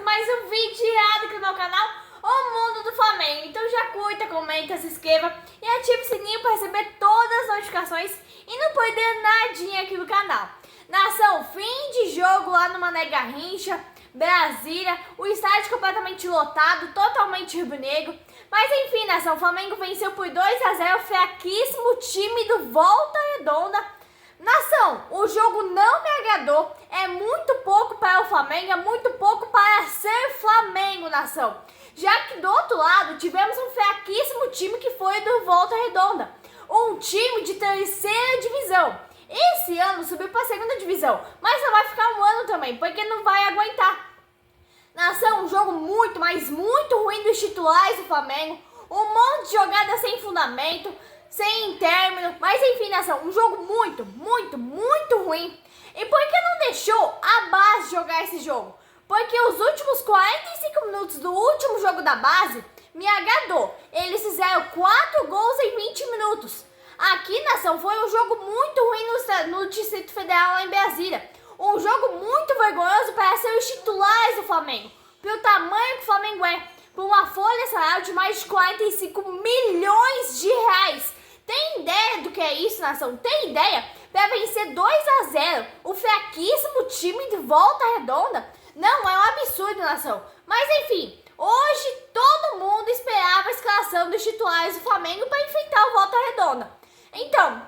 mais um vídeo irado aqui no meu canal, O Mundo do Flamengo. Então já curta, comenta, se inscreva e ative o sininho para receber todas as notificações e não perder nadinha aqui no canal. Nação, fim de jogo lá no Mané Garrincha, Brasília, o estádio completamente lotado, totalmente rubro-negro. Mas enfim, nação, o Flamengo venceu por 2-0, fraquíssimo time do Volta Redonda. Nação, o jogo não me agradou, é muito pouco para o Flamengo, é muito pouco para ser Flamengo, nação. Já que do outro lado tivemos um fraquíssimo time que foi do Volta Redonda, um time de terceira divisão. Esse ano subiu para a segunda divisão, mas não vai ficar um ano também, porque não vai aguentar. Nação, um jogo muito, mas muito ruim dos titulares do Flamengo, um monte de jogada sem fundamento, sem término, mas enfim, nação, um jogo muito ruim. E por que não deixou a base jogar esse jogo? Porque os últimos 45 minutos do último jogo da base me agradou. Eles fizeram 4 gols em 20 minutos. Aqui, nação, foi um jogo muito ruim no Distrito Federal lá em Brasília. Um jogo muito vergonhoso para ser os titulares do Flamengo. Pelo tamanho que o Flamengo é, por uma folha salarial de mais de 45 milhões de reais. Tem ideia do que é isso, nação? Tem ideia? Para vencer 2-0, o fraquíssimo time de Volta Redonda? Não, é um absurdo, nação. Mas enfim, hoje todo mundo esperava a escalação dos titulares do Flamengo para enfrentar o Volta Redonda. Então,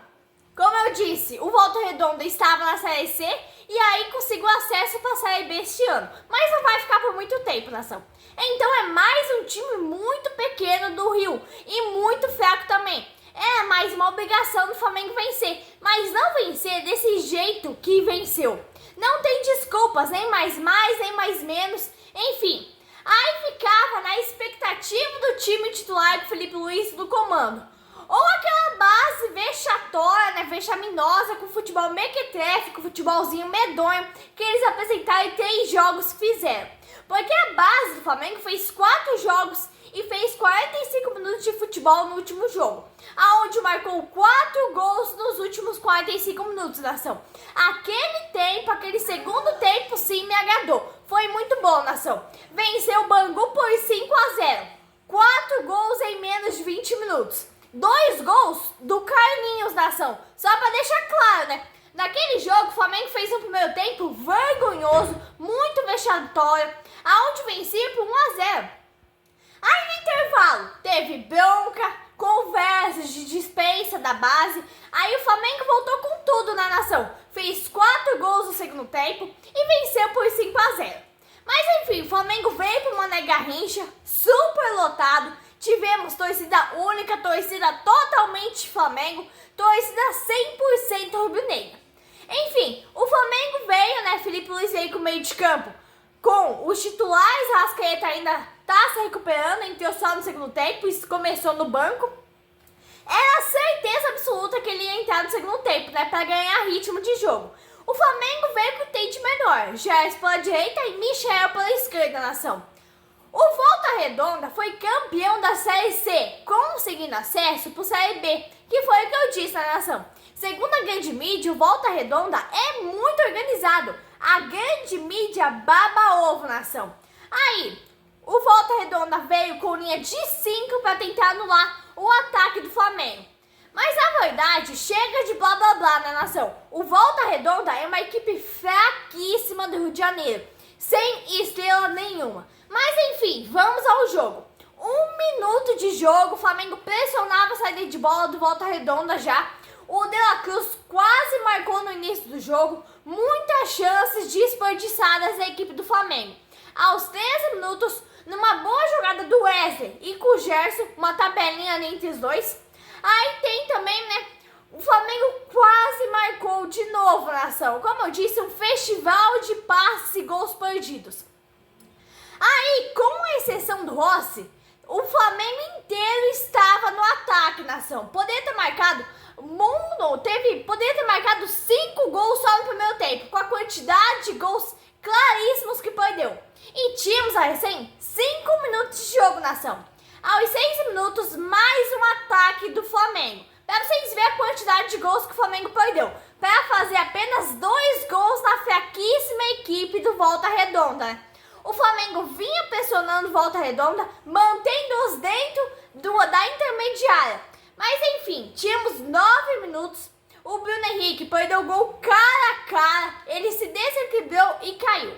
como eu disse, o Volta Redonda estava na Série C e aí conseguiu acesso para a Série B este ano. Mas não vai ficar por muito tempo, nação. Então é mais um time muito pequeno do Rio e muito fraco também. É mais uma obrigação do Flamengo vencer, mas não vencer desse jeito que venceu. Não tem desculpas, nem mais, nem mais menos, enfim. Aí ficava na expectativa do time titular do Felipe Luiz no comando. Ou aquela base vexatória, né, vexaminosa, com futebol mequetrefe, com futebolzinho medonho, que eles apresentaram em 3 jogos que fizeram. Porque a base do Flamengo fez 4 jogos e fez 45 minutos de futebol no último jogo, aonde marcou 4 gols nos últimos 45 minutos, nação. Aquele segundo tempo sim me agradou, foi muito bom, nação. Venceu o Bangu por 5-0, 4 gols em menos de 20 minutos, 2 gols do Carlinhos, nação, só para deixar claro, né? Naquele jogo, o Flamengo fez um primeiro tempo vergonhoso, muito vexatório, aonde vencia por 1-0. Aí no intervalo teve bronca, conversas de dispensa da base. Aí o Flamengo voltou com tudo na nação. Fez 4 gols no segundo tempo e venceu por 5-0. Mas enfim, o Flamengo veio para o Mané Garrincha, super lotado. Tivemos torcida única, torcida totalmente Flamengo, torcida 100% rubro-negra. Enfim, o Flamengo veio, né? Felipe Luiz veio com o meio de campo com os titulares. Arrascaeta ainda tá se recuperando, entrou só no segundo tempo, isso começou no banco. Era certeza absoluta que ele ia entrar no segundo tempo, né, para ganhar ritmo de jogo. O Flamengo veio com o Tite melhor, Jair pela direita e Michel pela esquerda, nação. O Volta Redonda foi campeão da Série C, conseguindo acesso para a Série B, que foi o que eu disse na nação. Segundo a grande mídia, o Volta Redonda é muito organizado. A grande mídia baba ovo, nação. Aí, o Volta Redonda veio com linha de 5 para tentar anular o ataque do Flamengo. Mas na verdade, chega de blá blá blá, né, nação? O Volta Redonda é uma equipe fraquíssima do Rio de Janeiro, sem estrela nenhuma. Mas enfim, vamos ao jogo. 1 minuto de jogo, o Flamengo pressionava a saída de bola do Volta Redonda já. O De La Cruz quase marcou no início do jogo, muitas chances desperdiçadas da equipe do Flamengo. Aos 13 minutos, numa boa jogada do Wesley e com o Gerson, uma tabelinha ali entre os dois. Aí tem também, né, o Flamengo quase marcou de novo, nação. Como eu disse, um festival de passes e gols perdidos. Aí, com exceção do Rossi, o Flamengo inteiro estava no ataque, nação. Poderia ter marcado 5 gols só no primeiro tempo, com a quantidade de gols claríssimos que perdeu. E tínhamos a recém 5 minutos de jogo, nação. Aos 6 minutos, mais um ataque do Flamengo. Para vocês verem a quantidade de gols que o Flamengo perdeu. Para fazer apenas 2 gols na fraquíssima equipe do Volta Redonda. O Flamengo vinha pressionando Volta Redonda, mantendo-os dentro da intermediária. Mas enfim, tínhamos 9 minutos. O Bruno Henrique perdeu o gol cara a cara, ele se desequilibrou e caiu.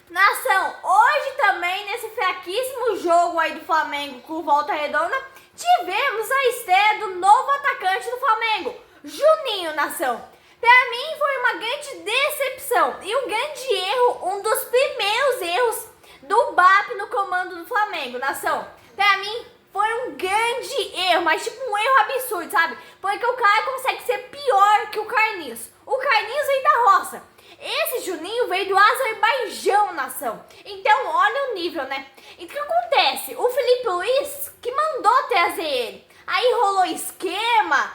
Nação, hoje também nesse fraquíssimo jogo aí do Flamengo com Volta Redonda, tivemos a estreia do novo atacante do Flamengo, Juninho, nação. Para mim foi uma grande decepção e um grande erro, um dos primeiros erros do BAP no comando do Flamengo, nação. Para mim foi um grande erro, mas tipo um erro absurdo, sabe? Porque o cara consegue ser pior que o Carlinhos. O Carlinhos veio da roça. Esse Juninho veio do Azerbaijão, nação. Então olha o nível, né? E o que acontece? O Felipe Luiz que mandou trazer ele. Aí rolou esquema,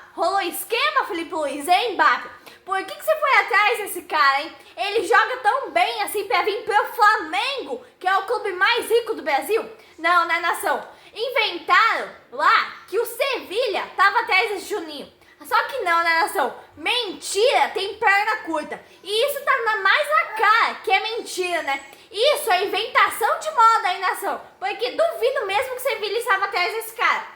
Felipe Luiz, hein, Mbappé? Por que você foi atrás desse cara, hein? Ele joga tão bem assim pra vir pro Flamengo, que é o clube mais rico do Brasil? Não, né, nação? Inventaram lá que o Sevilha tava atrás desse Juninho. Só que não, né, nação? Mentira tem perna curta. E isso tá mais na cara que é mentira, né? Isso é inventação de moda aí, nação. Porque duvido mesmo que o Sevilha estava atrás desse cara.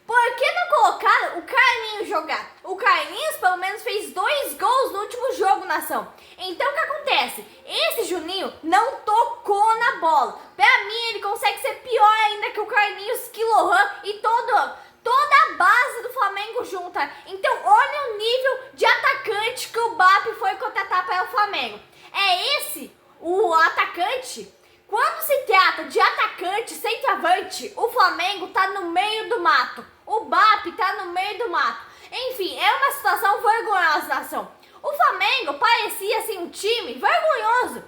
Por que não colocaram o Carlinhos jogar? O Carlinhos pelo menos fez 2 gols no último jogo, nação. Então o que acontece? Esse Juninho não tocou na bola. Pra mim ele consegue ser pior ainda que o Carlinhos, Kilohan e toda a base do Flamengo junta. Então olha o nível de atacante que o BAP foi contratar para o Flamengo. É esse o atacante? Quando se trata de atacante, centroavante, o Flamengo tá no meio do mato. O BAP tá no meio do mato. Enfim, é uma situação vergonhosa, nação. O Flamengo parecia assim um time vergonhoso.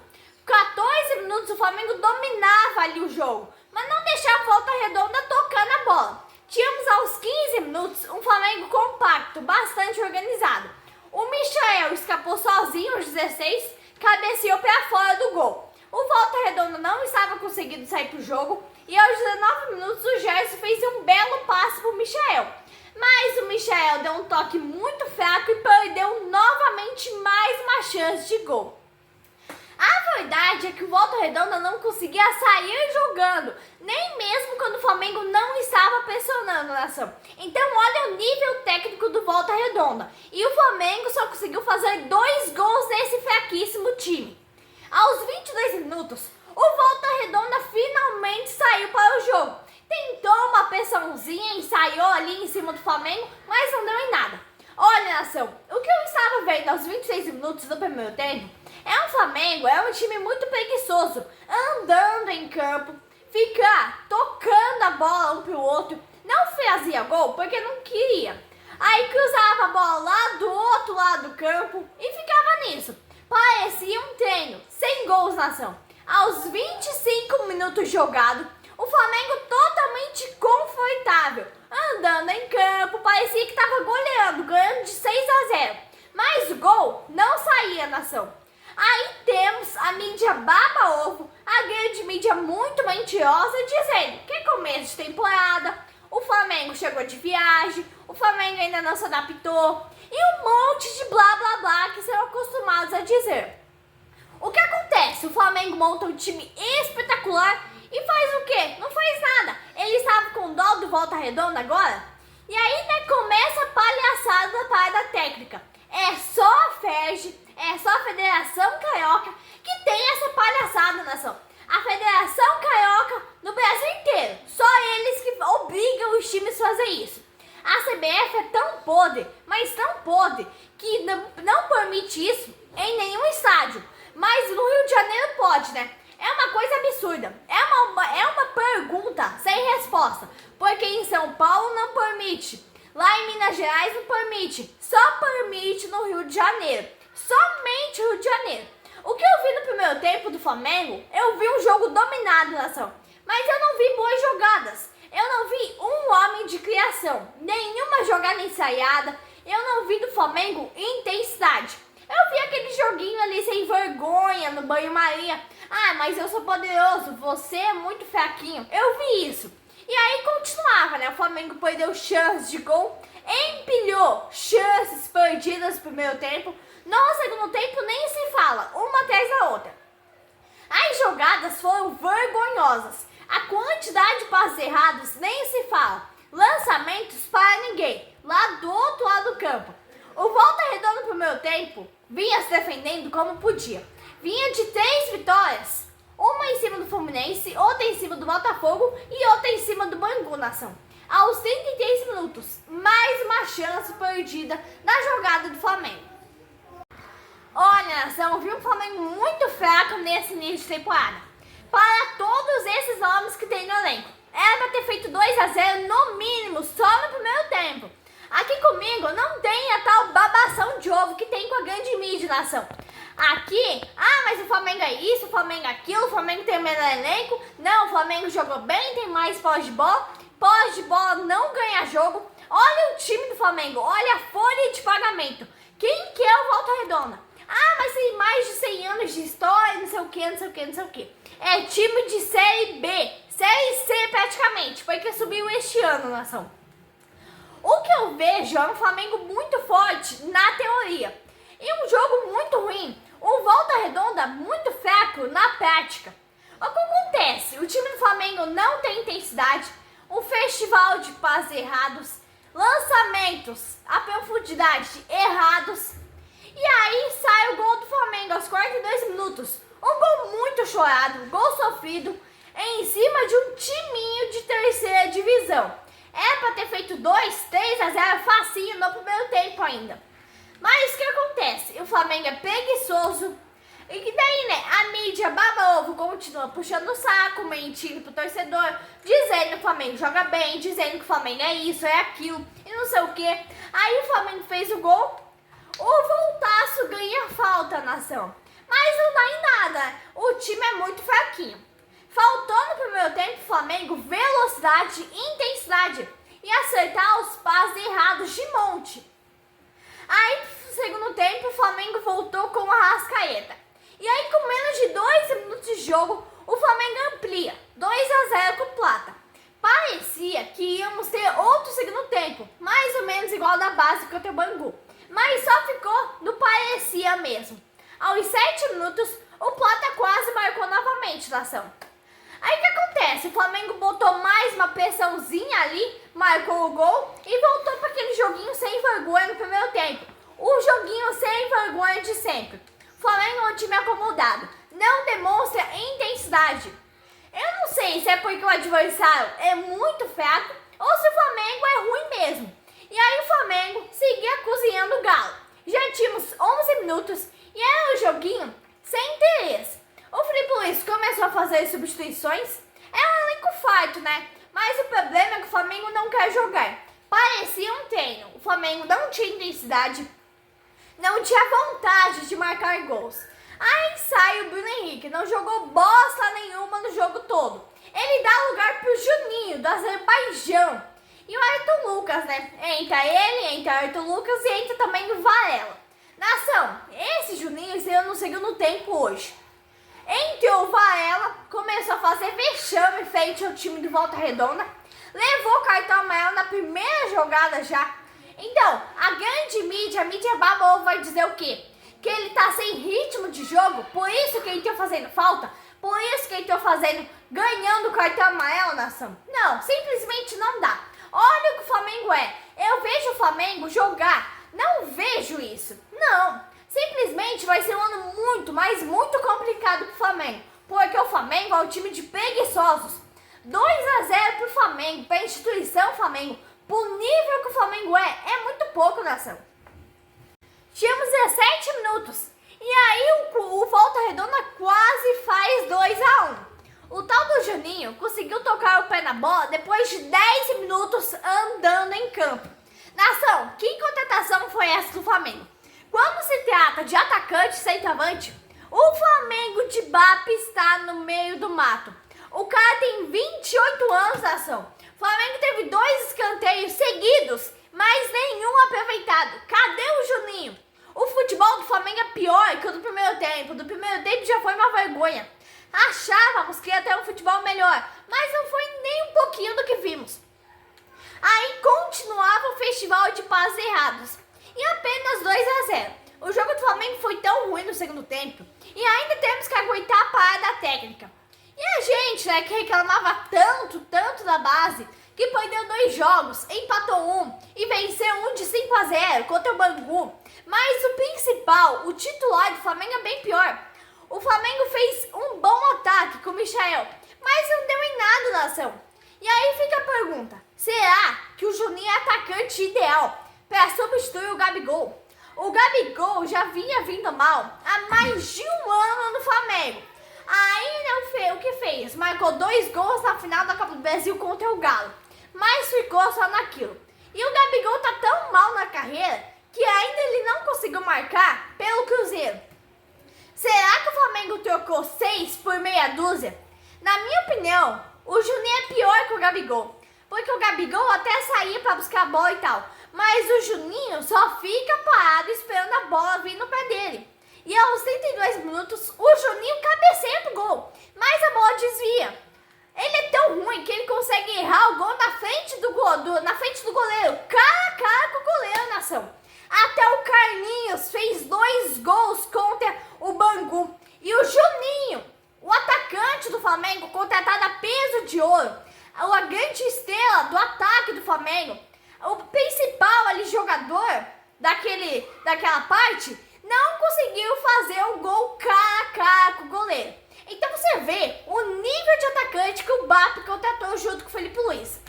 14 minutos o Flamengo dominava ali o jogo, mas não deixava a Volta Redonda tocar na bola. Tínhamos aos 15 minutos um Flamengo compacto, bastante organizado. O Michael escapou sozinho aos 16, cabeceou para fora do gol. O Volta Redonda não estava conseguindo sair pro jogo e aos 19 minutos o Gerson fez um belo passe pro Michael. Mas o Michael deu um toque muito fraco e perdeu novamente mais uma chance de gol. A verdade é que o Volta Redonda não conseguia sair jogando, nem mesmo quando o Flamengo não estava pressionando, nação. Então olha o nível técnico do Volta Redonda. E o Flamengo só conseguiu fazer 2 gols nesse fraquíssimo time. Aos 22 minutos, o Volta Redonda finalmente saiu para o jogo. Tentou uma pressãozinha, ensaiou ali em cima do Flamengo, mas não deu em nada. Olha, nação, o que eu estava vendo aos 26 minutos do primeiro tempo é um Flamengo, é um time muito preguiçoso, andando em campo, ficar tocando a bola um pro outro, não fazia gol porque não queria. Aí cruzava a bola lá do outro lado do campo e ficava nisso. Parecia um treino, sem gols, nação. Aos 25 minutos jogado, o Flamengo totalmente confortável, andando em campo, parecia que estava goleando, ganhando de 6-0. Mas o gol não saía, nação. Aí temos a mídia baba-ovo, a grande mídia muito mentirosa, dizendo que é começo de temporada, o Flamengo chegou de viagem, o Flamengo ainda não se adaptou, e um monte de blá blá blá que são acostumados a dizer. O que acontece? O Flamengo monta um time espetacular e faz o quê? Não faz nada. Ele estava com dó do Volta Redonda agora? E aí, né, começa a palhaçada da parada técnica. É só a FERJ, é só a Federação Carioca que tem essa palhaçada, nação. A Federação Carioca no Brasil inteiro. Só eles que obrigam os times a fazer isso. A CBF é tão podre, mas tão podre, que não permite isso em nenhum estádio. Mas no Rio de Janeiro pode, né? É uma coisa absurda. É uma pergunta sem resposta. Porque em São Paulo não permite. Lá em Minas Gerais não permite. Só permite no Rio de Janeiro. Somente o Rio de Janeiro. O que eu vi no primeiro tempo do Flamengo, eu vi um jogo dominado, nação. Mas eu não vi boas jogadas. Eu não vi um homem de criação. Nenhuma jogada ensaiada. Eu não vi do Flamengo intensidade. Eu vi aquele joguinho ali sem vergonha no banho-maria. Ah, mas eu sou poderoso, você é muito fraquinho. Eu vi isso. E aí continuava, né? O Flamengo perdeu chances de gol, empilhou chances perdidas no primeiro tempo. No segundo tempo nem se fala, uma atrás da outra. Aí vergonhosas. A quantidade de passes errados nem se fala. Lançamentos para ninguém, lá do outro lado do campo. O Volta Redonda no primeiro tempo vinha se defendendo como podia. Vinha de 3 vitórias, uma em cima do Fluminense, outra em cima do Botafogo e outra em cima do Bangu, nação. Aos 33 minutos, mais uma chance perdida na jogada do Flamengo. Olha, nação, vi um Flamengo muito fraco nesse início de temporada. Para todos esses nomes que tem no elenco, era para ter feito 2-0 no mínimo, só no primeiro tempo. Aqui comigo não tem a tal babação de ovo que tem com a grande mídia, nação. Aqui, mas o Flamengo é isso, o Flamengo é aquilo, o Flamengo tem o melhor elenco. Não, o Flamengo jogou bem, tem mais posse de bola. Posse de bola não ganha jogo. Olha o time do Flamengo, olha a folha de pagamento. Quem que é o Volta Redonda? Mas tem mais de 100 anos de história, não sei o que, não sei o que, não sei o que. É time de Série B, Série C praticamente, porque subiu este ano, nação. O que eu vejo é um Flamengo muito forte na teoria e um jogo muito ruim. O Volta Redonda muito fraco na prática. O que acontece? O time do Flamengo não tem intensidade, um festival de passes errados, lançamentos a profundidade errados. E aí sai o gol do Flamengo aos 42 minutos. Um gol muito chorado, gol sofrido em cima de um timinho de terceira divisão. É para ter feito 3-0 facinho no primeiro tempo ainda. Mas o que acontece? O Flamengo é preguiçoso. E que daí, né? A mídia baba-ovo continua puxando o saco, mentindo pro torcedor, dizendo que o Flamengo joga bem, dizendo que o Flamengo é isso, é aquilo, e não sei o que. Aí o Flamengo fez o gol, o Voltaço ganha falta, nação. Mas não dá em nada, o time é muito fraquinho. Faltou no primeiro tempo o Flamengo velocidade, intensidade e acertar os passes errados de monte. Aí no segundo tempo o Flamengo voltou com a Arrascaeta. E aí com menos de 2 minutos de jogo o Flamengo amplia 2-0 com o Plata. Parecia que íamos ter outro segundo tempo, mais ou menos igual da base contra o Bangu. Mas só ficou no parecia mesmo. Aos 7 minutos o Plata quase marcou novamente, nação. Aí o que acontece? O Flamengo botou mais uma pressãozinha ali, marcou o gol e voltou para aquele joguinho sem vergonha no primeiro tempo. O joguinho sem vergonha de sempre. O Flamengo é um time acomodado, não demonstra intensidade. Eu não sei se é porque o adversário é muito fraco ou se o Flamengo é ruim mesmo. E aí o Flamengo seguia cozinhando o galo. Já tínhamos 11 minutos e era um joguinho sem interesse. O Felipe Luiz começou a fazer substituições. É um elenco farto, né? Mas o problema é que o Flamengo não quer jogar. Parecia um treino. O Flamengo não tinha intensidade, não tinha vontade de marcar gols. Aí sai o Bruno Henrique, não jogou bosta nenhuma no jogo todo. Ele dá lugar pro Juninho, do Azerbaijão. E o Ayrton Lucas, né? Entra ele, entra o Ayrton Lucas e entra também o Varela. Nação, esse Juninho estreou no segundo tempo hoje. Entrou o Varela, começou a fazer vexame frente ao time do Volta Redonda. Levou o cartão amarelo na primeira jogada já. Então, a grande mídia, a mídia baba vai dizer o quê? Que ele tá sem ritmo de jogo, por isso que ele tá fazendo falta, por isso que ele tá ganhando o cartão amarelo, nação. Não, simplesmente não dá. Olha o que o Flamengo é. Eu vejo o Flamengo jogar, não vejo isso. Não. Simplesmente vai ser um ano muito, mas muito complicado pro Flamengo. Porque o Flamengo é um time de preguiçosos. 2-0 pro Flamengo, pra instituição Flamengo. Pro nível que o Flamengo é muito pouco, nação. Tínhamos 17 minutos. E aí o Volta Redonda quase faz 2-1. O tal do Juninho conseguiu tocar o pé na bola depois de 10 minutos andando em campo. Nação, que contratação foi essa do Flamengo? Quando se trata de atacante centroavante, o Flamengo de BAP está no meio do mato. O cara tem 28 anos, nação. O Flamengo teve 2 escanteios seguidos, mas nenhum aproveitado. Cadê o Juninho? O futebol do Flamengo é pior que o do primeiro tempo. Do primeiro tempo já foi uma vergonha. Achávamos que ia ter um futebol melhor, mas não foi nem um pouquinho do que vimos. Aí continuava o festival de passes errados. E apenas 2-0. O jogo do Flamengo foi tão ruim no segundo tempo. E ainda temos que aguentar a parada técnica. E a gente, né, né, que reclamava tanto da base, que perdeu 2 jogos, empatou 1 e venceu um de 5-0 contra o Bangu. Mas o principal, o titular do Flamengo é bem pior. O Flamengo fez um bom ataque com o Michael, mas não deu em nada na ação. E aí fica a pergunta, será que o Juninho é atacante ideal para substituir o Gabigol? O Gabigol já vinha vindo mal há mais de um ano no Flamengo. Aí o que fez? Marcou 2 gols na final da Copa do Brasil contra o Galo, mas ficou só naquilo. E o Gabigol tá tão mal na carreira que ainda ele não conseguiu marcar pelo Cruzeiro. Será que o Flamengo trocou 6 por meia dúzia? Na minha opinião, o Juninho é pior que o Gabigol, porque o Gabigol até saía para buscar a bola e tal, mas o Juninho só fica parado esperando a bola vir no pé dele. E aos 32 minutos, o Juninho cabeceia pro gol, mas a bola desvia. Ele é tão ruim que ele consegue errar o gol na frente do goleiro, cara a cara com o goleiro, nação. Até o Carlinhos fez 2 gols contra o Bangu. E o Juninho, o atacante do Flamengo, contratado a peso de ouro, a grande estrela do ataque do Flamengo, o principal ali jogador daquela parte, não conseguiu fazer o gol cara a cara com o goleiro. Então você vê o nível de atacante que o BAP contratou junto com o Felipe Luiz.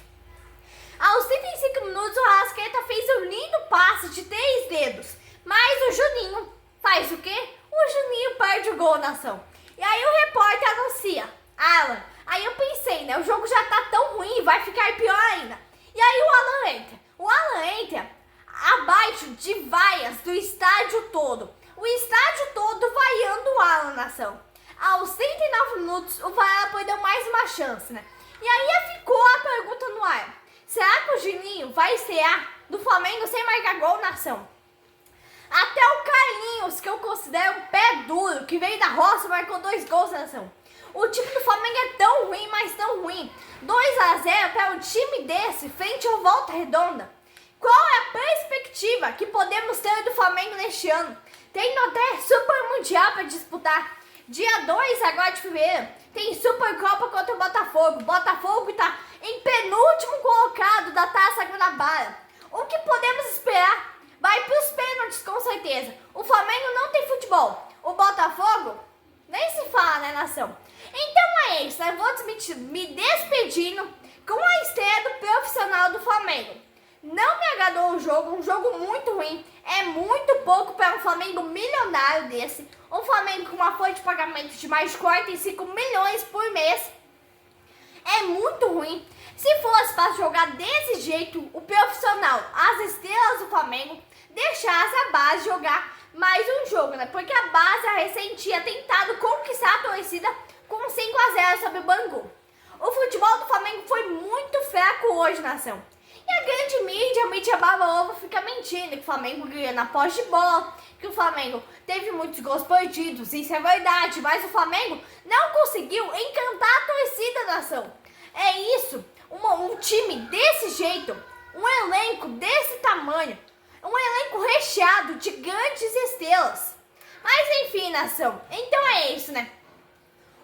Aos 35 minutos, o Arrascaeta fez um lindo passe de 3 dedos, mas o Juninho faz o quê? O Juninho perde o gol na ação. E aí o repórter anuncia, Alan. Aí eu pensei, né, o jogo já tá tão ruim, vai ficar pior ainda. E aí o Alan entra. O Alan entra abaixo de vaias do estádio todo. O estádio todo vaiando o Alan na ação. Aos 39 minutos, o Varela perdeu mais uma chance, né? E aí ficou a pergunta no ar. Será que o Juninho vai estrear do Flamengo sem marcar gol na ação? Até o Carlinhos, que eu considero um pé duro, que veio da roça, marcou 2 gols na ação. O time do Flamengo é tão ruim, mas tão ruim. 2-0 para um time desse, frente ao Volta Redonda. Qual é a perspectiva que podemos ter do Flamengo neste ano? Tem até Super Mundial para disputar. Dia 2 agora de fevereiro, tem Supercopa contra o Botafogo. Botafogo está em penúltimo colocado da Taça Guanabara. O que podemos esperar? Vai para os pênaltis com certeza. O Flamengo não tem futebol. O Botafogo, nem se fala, né, nação? Então é isso, eu vou me despedindo com a estreia do profissional do Flamengo. Não me agradou o jogo, um jogo muito ruim. É muito pouco para um Flamengo milionário desse. Um Flamengo com uma folha de pagamento de mais de 45 milhões por mês. É muito ruim. Se fosse para jogar desse jeito, o profissional, as estrelas do Flamengo, deixasse a base jogar mais um jogo, né? Porque a base, a recém tinha tentado conquistar a torcida com 5-0 sobre o Bangu. O futebol do Flamengo foi muito fraco hoje, nação. E a grande mídia, a mídia baba-ovo, fica mentindo que o Flamengo ganha na posse de bola, que o Flamengo teve muitos gols perdidos. Isso é verdade, mas o Flamengo não conseguiu encantar a torcida, nação. É isso, um time desse jeito, um elenco desse tamanho, um elenco recheado de grandes estrelas. Mas enfim, nação, então é isso, né?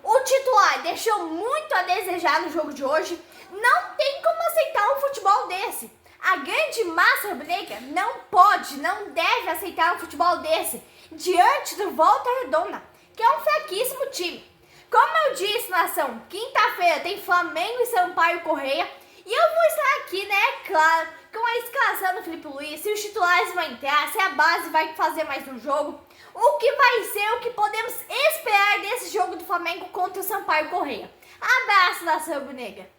O titular deixou muito a desejar no jogo de hoje. Não tem como aceitar um futebol desse. A grande massa rubro-negra não pode, não deve aceitar um futebol desse diante do Volta Redonda, que é um fraquíssimo time. Como eu disse, nação, quinta-feira tem Flamengo e Sampaio Corrêa. E eu vou estar aqui, né, claro, com a escalação do Felipe Luiz, se os titulares vão entrar, se a base vai fazer mais um jogo, o que vai ser, o que podemos esperar desse jogo do Flamengo contra o Sampaio Corrêa. Abraço, nação rubro-negra.